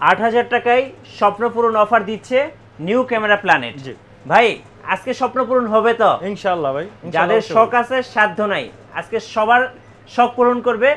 ৮,০০০ টাকায় স্বপ্নপূরণ অফার দিচ্ছে new camera planet. জি ভাই আজকে স্বপ্নপূরণ হবে তো ইনশাআল্লাহ ভাই, যাদের শখ আছে সাধ্য নাই আজকে সবার শখ পূরণ করবে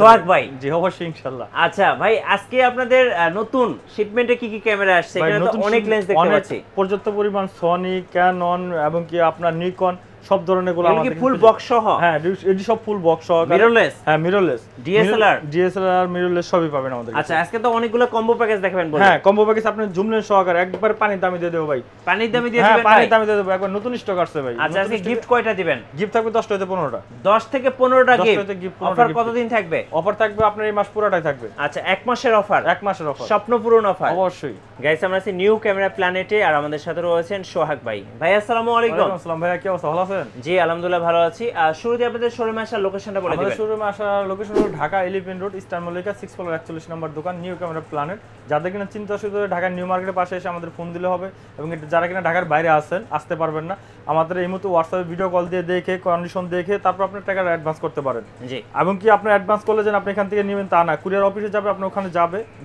সোহাগ ভাই। জি অবশ্যই ইনশাআল্লাহ। আচ্ছা ভাই আজকে আপনাদের নতুন শিপমেন্টে কি কি ক্যামেরা আসছে? এখানে তো অনেক লেন্স দেখতে পাচ্ছি, পর্যাপ্ত পরিমাণ সনি, ক্যানন এবং কি আপনার নিকন সব ধরনের গুলো আমাদের ফুল বক্স সহ। হ্যাঁ এডি সব ফুল বক্স সহ, মিররলেস। হ্যাঁ মিররলেস, ডিএসএলআর মিররলেস সবই পাবেন আমাদের। আচ্ছা আজকে তো অনেকগুলো কম্বো প্যাকেজ দেখাবেন বলেন। হ্যাঁ কম্বো প্যাকেজ আপনি জুম লেন্স সহকারে একবার পানির দামে দিয়ে দেব ভাই। পানির দামে দিয়ে দিবেন? হ্যাঁ পানির দামে দিয়ে দেব, একবার নতুন স্টক আসছে ভাই। আচ্ছা আজকে গিফট কয়টা দিবেন? গিফট থাকবে 10 থেকে 15টা। 10 থেকে 15টা গিফট। অফার কতদিন থাকবে? অফার থাকবে আপনার এই মাস পুরোটাই থাকবে। আচ্ছা 1 মাসের অফার? 1 মাসের অফার, স্বপ্নপূরণ অফার অবশ্যই। গাইস আমরা আছি নিউ ক্যামেরা প্ল্যানেটে আর আমাদের সাথে রয়েছেন সোহাগ ভাই। ভাই আসসালামু আলাইকুম। ওয়ালাইকুম আসসালাম ভাইয়া, কি অবস্থা, ভালো আছেন? জি আলহামদুলিল্লাহ ভালো আছি। আর শুরুতে আপনাদের শোরুমে আসার লোকেশনটা বলে দিবেন। আমাদের শোরুমে আসার লোকেশন হলো Dhaka elephant road, eastern Mallika 6 floor 41 নম্বর দোকান, নিউ ক্যামেরা প্ল্যানেট। যাদের কিনা চিন্তা শুধু ঢাকা নিউ মার্কেটের পাশে এসে আমাদের ফোন দিলে হবে, এবং যারা কিনা ঢাকার বাইরে আসতে পারবেন না, আমাদের এই মুহূর্তে হোয়াটসঅ্যাপে ভিডিও কল দিয়ে দেখে কন্ডিশন দেখে তারপর আপনার টাকা অ্যাডভান্স করতে পারেন। জি এবং কি আপনি অ্যাডভান্স করলে যেন আপনি এখান থেকে নেবেন তা না, কুরিয়ার অফিসে যাবে, আপনি ওখানে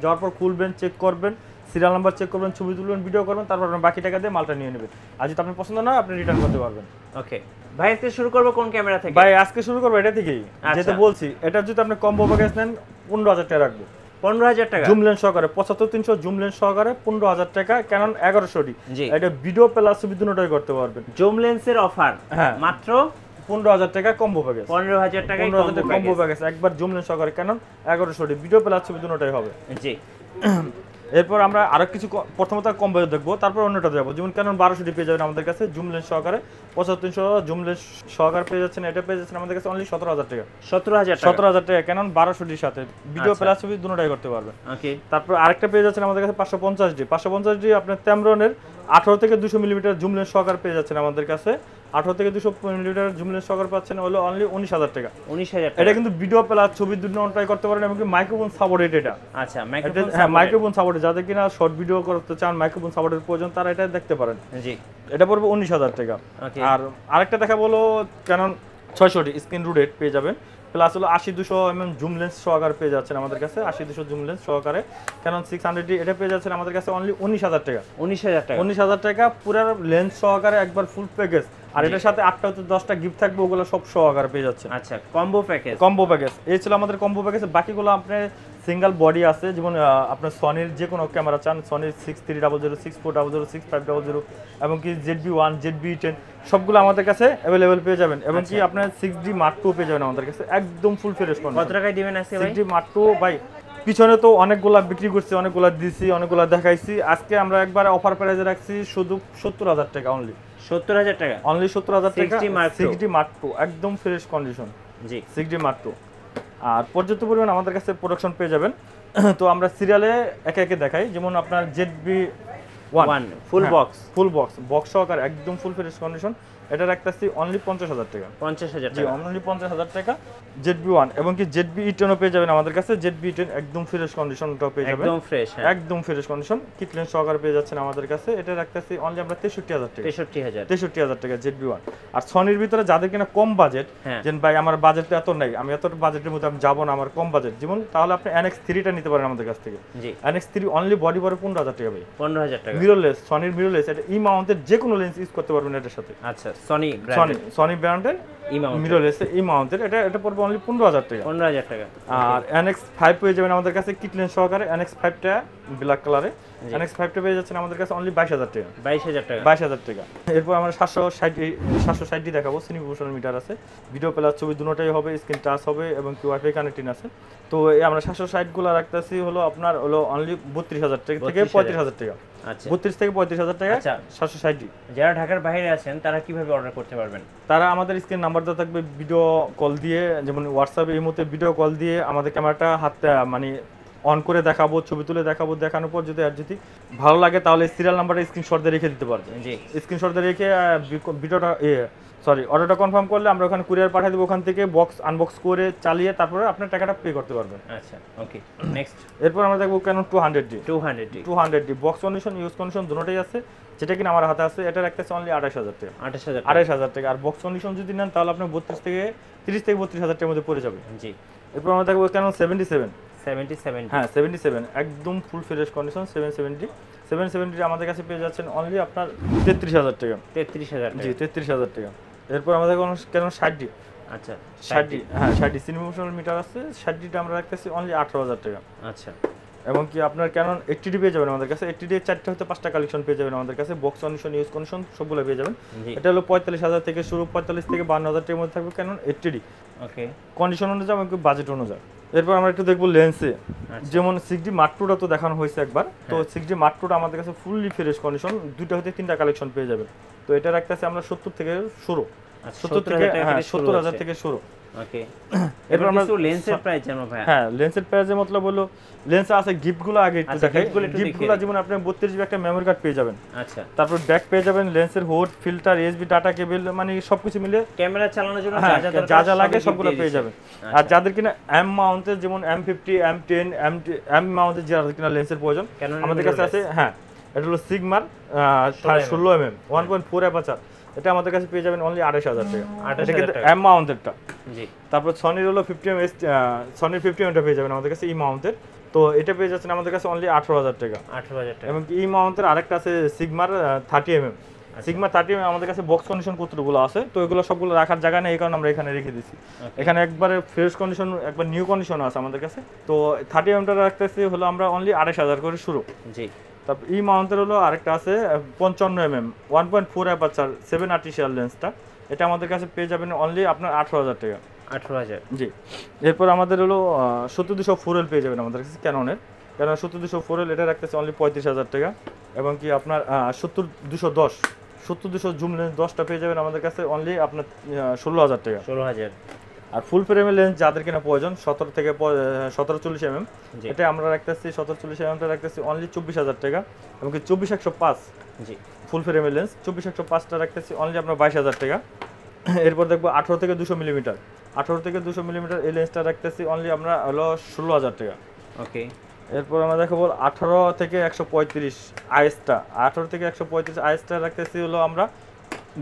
যাওয়ার পর খুলবেন, চেক করবেন, সিরিয়াল নাম্বার চেক করবেন, ছবি তুলবেন, ভিডিও করবেন, তারপর আপনি বাকি টাকা দিয়ে মালটা নিয়ে নেবেন। আর যদি আপনার পছন্দ না আপনি রিটার্ন করতে পারবেন। ওকে ভাই আজকে শুরু করব কোন ক্যামেরা থেকে? ভাই আজকে শুরু করব এটা থেকেই, যেটা বলছি এটা যদি আপনি কম্বো প্যাকেজ নেন 15,000 টাকা রাখবো। 15,000 টাকা জুম লেন্স সহকারে 75-300 জুম লেন্স সহকারে 15,000 টাকা, ক্যানন 1100D। এটা ভিডিও প্লাস ছবি দুটোই করতে পারবেন। জুম লেন্সের অফার হ্যাঁ মাত্র 15,000 টাকা কম্বো প্যাকেজ। 15,000 টাকায় কম্বো প্যাকেজ একবার জুম লেন্স সহকারে ক্যানন 1100D ভিডিও প্লাস ছবি দুটোই হবে। জি এরপর আমরা আরো কিছু প্রথমত কম্বো দেখবো, তারপর অন্যটা যাবো। যেমন ক্যানন 1200D পেয়ে যাবেন আমাদের কাছে জুম লেন্স সহকারে 75-300 জুম লেন্স সহকারে পেয়ে যাচ্ছেন। এটা পেয়ে যাচ্ছেন আমাদের কাছে অনলি 17,000 টাকা। 17,000 টাকা ক্যানন 1200Dর সাথে ভিডিও প্লাস ছবি দুটোই করতে পারবেন। ওকে তারপর আরেকটা পেয়ে যাচ্ছেন আমাদের কাছে 550D আপনার Tamron-এর 18 থেকে 200 মিলিমিটার জুম লেন্স সহকারে পেয়ে যাচ্ছেন আমাদের কাছে। 18 থেকে 200 মিলিমিটার জুম লেন্স সহকারে পাচ্ছেন হলো অনলি 19,000 টাকা। 19,000 টাকা। এটা কিন্তু ভিডিও প্লাস ছবি দুটোই করতে পারেন, এবং মাইক্রোফোন সাপোর্টেড এটা। আচ্ছা মাইক্রোফোন সাপোর্টেড, যাদের কিনা শর্ট ভিডিও করতে চান মাইক্রোফোন সাপোর্টের প্রয়োজন তারা এটা দেখতে পারেন। জি এটা পড়বে 19,000 টাকা। আর আরেকটা দেখা বলো ক্যানন 600D স্ক্রিন রুটেড পেয়ে যাবেন, প্লাস হলো 80-200 mm জুম লেন্স সহকারে পেয়ে যাচ্ছেন আমাদের কাছে। 80-200 জুম লেন্স সহকারে ক্যানন 600D এটা পেয়ে যাচ্ছেন আমাদের কাছে অনলি 19,000 টাকা। 19,000 টাকা পুরো লেন্স সহকারে একবার ফুল প্যাকেজ। আর এটার সাথে 8টা থেকে 10টা গিফট থাকবে, ওগুলো সব সহকারে পেয়ে যাচ্ছেন। আচ্ছা কম্বো প্যাকেজ এই ছিল আমাদের কম্বো প্যাকেজ। বাকিগুলো আপনি সিঙ্গেল বডি আছে, যেমন আপনার সনির যে কোনো ক্যামেরা চান, সনির 6300, 6400, 6500 এবং কি ZV-1, ZV-10 সবগুলো আমাদের কাছে অ্যাভেলেবেল পেয়ে যাবেন। এবং কি আপনার 6D Mark II পেয়ে যাবেন আমাদের কাছে একদম ফুল ফ্রেশ কন্ডিশন। কত টাকায় দিবেন আজকে ভাই? 6D Mark II ভাই পিছনে তো অনেকগুলা বিক্রি করছি, অনেকগুলা দিছি, অনেকগুলা দেখাইছি। আজকে আমরা একবার অফার প্রাইসে রাখছি শুধু 70,000 টাকা অনলি। 70,000 টাকা অনলি 70,000 টাকা 6D Mark II একদম ফ্রেশ কন্ডিশন। জি 6D Mark II। আর পর্যাপ্ত পরিমাণ আমাদের কাছে প্রোডাকশন পেয়ে যাবেন। তো আমরা সিরিয়ালে একে একে দেখাই। যেমন আপনার ZV-1 ফুল বক্স সহকারে একদম ফুল ফ্রেশ কন্ডিশন, এটা রাখতেছি অনলি 50,000 টাকা। 50,000 জি টাকা অনলি 50,000 টাকা। ZV-1 এবং কি ZV-10 পেয়ে যাবেন আমাদের কাছে। ZV-10 একদম ফ্রেশ কন্ডিশনটাও পেয়ে যাবেন, একদম ফ্রেশ। একদম ফ্রেশ কন্ডিশন কিট লেন্স সহকারে পেয়ে যাচ্ছেন আমাদের কাছে। এটা রাখতেছি অনলি আমরা 63,000 টাকা। 63,000 টাকা ZV-1। আর সনির ভিতরে যাদের কিনা কম বাজেট, যেন ভাই আমার বাজেট এত নাই, আমি এত বাজেটের মধ্যে আমি যাব না, আমার কম বাজেট, যেমন তাহলে আপনি NX3টা নিতে পারেন আমাদের কাছ থেকে। জি NX3 অনলি বডি পরে 15,000 টাকা ভাই। 15,000 টাকা মিররলেস, সনির মিররলেস, এটা ই মাউন্টের যে কোনো লেন্স ইউজ করতে পারবেন এটার সাথে। আচ্ছা সনি ব্র্যান্ডের মিররলেস ই মাউন্টের, এটা পড়বে অনলি 15,000 টাকা। 15,000 টাকা। আর NX5 পেয়ে যাবেন আমাদের কাছে কিট লেন্স সহকারে। NX5টা ব্ল্যাক কালারে, NX5টা পেয়ে যাচ্ছেন আমাদের কাছে অনলি 22,000 টাকা। 22,000 টাকা। এরপর আমরা 760D দেখাবো। সিনিভূষণ মিটার আছে, ভিডিও প্লাস ছবি দুটোই হবে, স্ক্রিন টাচ হবে এবং কি ওয়াইফাই কানেক্টিং আছে। তো আমরা 760 গুলো রাখতেছি হলো আপনার হলো অনলি 32,000 টাকা থেকে 35,000 টাকা। আচ্ছা 32 থেকে 35,000 টাকা 760D। যারা ঢাকার বাইরে আছেন তারা কিভাবে অর্ডার করতে পারবেন? তারা আমাদের স্ক্রিন নাম্বার দেওয়া থাকবে, ভিডিও কল দিয়ে, যেমন হোয়াটসঅ্যাপে এই মুহূর্তে ভিডিও কল দিয়ে আমাদের ক্যামেরাটা হাতে মানে অন করে দেখাবো, ছবি তুলে দেখাবো। দেখানোর পর যদি ভালো লাগে তাহলে সিরিয়াল নাম্বারটা স্ক্রিনশট দিয়ে রেখে দিতে পারবে। জি স্ক্রিনশট দিয়ে রেখে ভিডিওটা অর্ডারটা কনফার্ম করলে আমরা ওখানে কুরিয়ার পাঠিয়ে দেবো। ওখান থেকে বক্স আনবক্স করে চালিয়ে তারপরে আপনার টাকাটা পে করতে পারবেন। আচ্ছা ওকে নেক্সট। এরপর আমরা দেখবো Canon 200D box condition use condition দুটোই আছে, যেটা কিনা আমার হাতে আছে। এটা রাখতেছে অনলি 28,000 টাকা। 28,000 টাকা। আর বক্স কন্ডিশন যদি নেন তাহলে আপনার 30 থেকে 32,000 টাকার মধ্যে পড়ে যাবে। জি এরপর আমরা দেখবো ক্যানন 77 77 হ্যাঁ 77 একদম ফুল ফ্রেশ কন্ডিশন 770 আমাদের কাছে পেয়ে যাচ্ছেন অনলি আপনার 33000 টাকা। 33000 টাকা, জি 33000 টাকা। এরপর আমাদের Canon 60D, আচ্ছা 60D, হ্যাঁ 60D সিনেমোশনাল মিটার আছে, 60Dটা আমরা রাখতেছি অনলি 18000 টাকা। আচ্ছা, এবং কি আপনার Canon 80D পেয়ে যাবেন আমাদের কাছে, 80D এর 4টা হতে 5টা কালেকশন পেয়ে যাবেন আমাদের কাছে, বক্স কন্ডিশন, ইউজ কন্ডিশন সবগুলো পেয়ে যাবেন। এটা হলো 45000 থেকে শুরু, 45 থেকে 52000 টাকার মধ্যে থাকবে Canon 80D, ওকে, কন্ডিশন অনুযায়ী এবং বাজেট অনুযায়ী। এরপর আমরা একটু দেখবো লেন্সে, যেমন 6D Mark II তো দেখানো হয়েছে একবার, তো 6D Mark II আমাদের কাছে ফুললি ফ্রেশ কন্ডিশন, 2টা হতে 3টা কালেকশন পেয়ে যাবেন। তো এটা রাখতেছে আমরা 70 থেকে শুরু, 70000 থেকে শুরু। ওকে, এরপর আমরা লেন্সের প্রাইস জানবো ভাই। হ্যাঁ লেন্সের প্রাইসের মতলব হলো লেন্স আছে, গিফটগুলো আগে একটু দেখাই। গিফটগুলো যেমন আপনি 32 জিবি একটা মেমরি কার্ড পেয়ে যাবেন, আচ্ছা, তারপর ব্যাক পেয়ে যাবেন, লেন্সের হোড, ফিল্টার, এসবি ডাটা কেবল, মানে সবকিছু মিলে ক্যামেরা চালানোর জন্য যা যা লাগে সবগুলো পেয়ে যাবেন। আর যাদের কিনা এম মাউন্টের, যেমন M50, M10, এম মাউন্টের যাদের কিনা লেন্সের প্রয়োজন আমাদের কাছে আছে। হ্যাঁ, এটা হলো সিগমার 16mm 1.4 অ্যাপারচার, এটা আমাদের কাছে পেয়ে যাবেন অনলি 28000 টাকা। এটা কিন্তু এম মাউন্টেরটা। জি, তারপর সনির হলো 50mm, সনির 50mm পেয়ে যাবেন আমাদের কাছে ই মাউন্টের, তো এটা পেয়ে যাচ্ছেন আমাদের কাছে অনলি 18000 টাকা। 18000 টাকা। এবং ই মাউন্টের আরেকটা আছে সিগমার 30mm, সিগমা 30mm আমাদের কাছে বক্স কন্ডিশন কতগুলো আছে, তো এগুলো সবগুলো রাখার জায়গা নেই, এই কারণে আমরা এখানে রেখে দিয়েছি। এখানে একবারে ফ্রেশ কন্ডিশন, একবার নিউ কন্ডিশন আছে আমাদের কাছে। তো 30mm রাখতেছি হলো আমরা অনলি 28000 করে শুরু। জি, তারপর ই মাউন্টের হলো আরেকটা আছে 55mm 1.4 অ্যাপারচার 7 আর্টিফিশিয়াল লেন্সটা, এটা আমাদের কাছে পেয়ে যাবেন অনলি আপনার 18000 টাকা। 18000, জি। এরপর আমাদের হলো 70200 4L পেয়ে যাবেন আমাদের কাছে ক্যাননের, Canon 70200 4L, এটা রাখতেছে অনলি 35000 টাকা। এবং কি আপনার 70210 জুম লেন্স 10টা পেয়ে যাবেন আমাদের কাছে অনলি আপনার 16000 টাকা। 16000। আর ফুল ফ্রেমের লেন্স যাদের কিনা প্রয়োজন 1740mm, এটা আমরা রাখতেছি 1740mmটা রাখতেছি অনলি 24000 টাকা। এবং কি 24105, জি, ফুল ফ্রেমের লেন্স 24105টা রাখতেছি অনলি আপনার 22000 টাকা। এরপর দেখবো 18 থেকে 200mm, 18 থেকে 200mm এই লেন্সটা রাখতেছি অনলি আমরা হলো 16000 টাকা। ওকে, এরপর আমরা দেখাবো 18 থেকে 135 আইএসটা, 18 থেকে 135 আইএসটা রাখতেছি হলো আমরা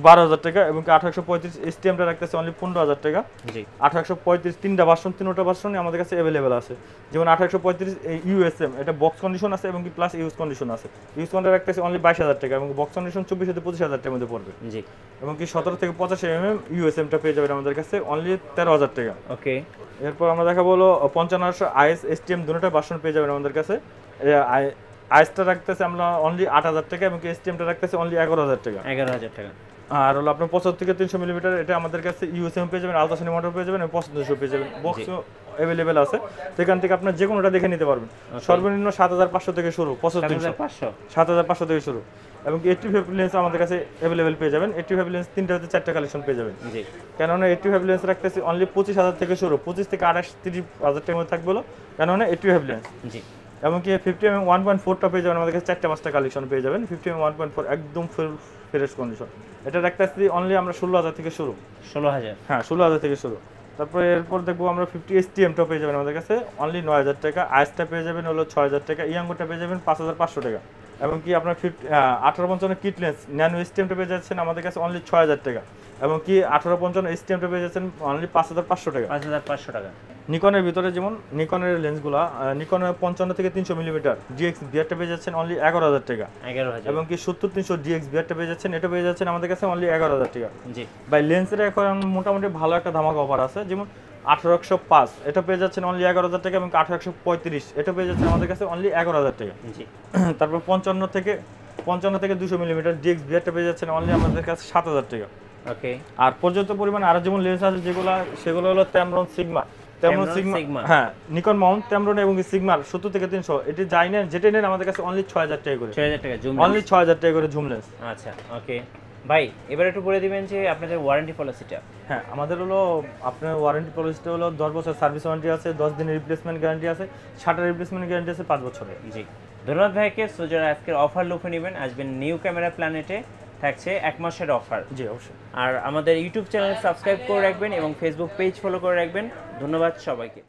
12000 টাকা। এবং 1835 এসটিএমটা রাখতেছি অনলি 15000 টাকা। জি, 1835 তিনটা ভার্সনই আমাদের কাছে अवेलेबल আছে, যেমন 1835 ইউএসএম, এটা বক্স কন্ডিশন আছে এবং কি প্লাস ইউজ কন্ডিশন আছে। ইউজ কন্ডিশন রাখতেছি অনলি 22000 টাকা এবং বক্স কন্ডিশন 24 থেকে 25000 টাকার মধ্যে পড়বে। জি, এবং কি 17 থেকে 85mm ইউএসএমটা পেয়ে যাবেন আমাদের কাছে অনলি 13000 টাকা। ওকে, এরপর আমরা দেখাবো হলো 5500 আইএস এসটিএম, দুটোটা ভার্সন পেয়ে যাবেন আমাদের কাছে। আইএসটা রাখতেছি আমরা অনলি 8000 টাকা এবং এসটিএমটা রাখতেছি অনলি 11000 টাকা। 11000 টাকা। আর হলো আপনার 75 থেকে 300mm, এটা আমাদের কাছে ইউএসএম পেয়ে যাবেন, আলট্রাসোনিক মোটর পেয়ে যাবেন এবং 5500 পেয়ে যাবেন, বক্স अवेलेबल আছে, সেখান থেকে আপনারা যে কোনোটা দেখে নিতে পারবেন। সর্বনিম্ন 7500 থেকে শুরু, 7500 থেকে শুরু। এবং 85 লেন্স আমাদের কাছে अवेलेबल পেয়ে যাবেন, 85 লেন্স 3টা হতে 4টা কালেকশন পেয়ে যাবেন। জি, Canon 85 লেন্স রাখতেছি অনলি 25000 থেকে শুরু, 25 থেকে 28000 টাকার মধ্যে থাকবে Canon 85 লেন্স। জি, এবং কি 50mm 1.4টা পেয়ে যাবেন আমাদের কাছে, 4টা 5টা কালেকশন পেয়ে যাবেন। 50mm 1.4 একদম ফ্রেশ কন্ডিশন, এটা রাখতেছি অনলি আমরা 16000 থেকে শুরু। 16000, হ্যাঁ 16000 থেকে শুরু। তারপরে এরপর দেখবো আমরা 50 এসটিএমটা পেয়ে যাবেন আমাদের কাছে অনলি 9000 টাকা। আইএসটা পেয়ে যাবেন হলো 6000 টাকা। ইয়াঙ্গোটা পেয়ে যাবেন 5500 টাকা। এবং কি আপনার 1855 কিট লেন্স ন্যানো এসটিএমটা পেয়ে যাচ্ছেন আমাদের কাছে অনলি 6000 টাকা। এবং কি 1855 এসটিএমটা পেয়ে যাচ্ছেন অনলি 5500 টাকা। 5500 টাকা। নিকনের ভিতরে যেমন নিকনের লেন্সগুলা, নিকনের 55 থেকে 300mm ডিএক্স বিআরটা পেয়ে যাচ্ছেন অনলি 11000 টাকা। 11000। এবং কি 70300 ডিএক্স বিআরটা পেয়ে যাচ্ছেন, এটা পেয়ে যাচ্ছেন আমাদের কাছে অনলি 11000 টাকা। জি, ভাই লেন্সের এখন মোটামুটি ভালো একটা ধামাকা অফার আছে, যেমন 18105 এটা পেয়ে যাচ্ছেন অনলি 11000 টাকা এবং 18135 এটা পেয়ে যাচ্ছেন আমাদের কাছে অনলি 11000 টাকা। জি, তারপর 55 থেকে 200mm ডিএক্স বিআরটা পেয়ে যাচ্ছেন অনলি আমাদের কাছে 7000 টাকা। ওকে, আর পর্যাপ্ত পরিমাণে আরো যেমন লেন্স আছে সেগুলো হলো Tamron সিগমা, হ্যাঁ নিকন মাউন্ট, Tamron এবং সিগমার 70 থেকে 300, এটি যাই নেন যেটা নেন আমাদের কাছে অনলি 6000 টাকা করে। 6000 টাকা জুম লেন্স, অনলি 6000 টাকা করে জুম লেন্স। আচ্ছা, ওকে ভাই, এবারে একটু বলে দিবেন যে আপনাদের ওয়ারেন্টি পলিসিটা। হ্যাঁ, আমাদের হলো আপনার ওয়ারেন্টি পলিসিটা হলো 10 বছর সার্ভিস ওয়ারেন্টি আছে, 10 দিনের রিপ্লেসমেন্ট গ্যারান্টি আছে, 60 রিপ্লেসমেন্ট গ্যারান্টি আছে 5 বছরের। জি, ধন্যবাদ ভাইকে। সো যারা আজকের অফার লুফে নেবেন, আসবেন নিউ ক্যামেরা প্ল্যানেটে, থাকছে 1 মাসের অফার। জি অবশ্যই। আর আমাদের ইউটিউব চ্যানেল সাবস্ক্রাইব করে রাখবেন এবং ফেসবুক পেজ ফলো করে রাখবেন। ধন্যবাদ সবাইকে।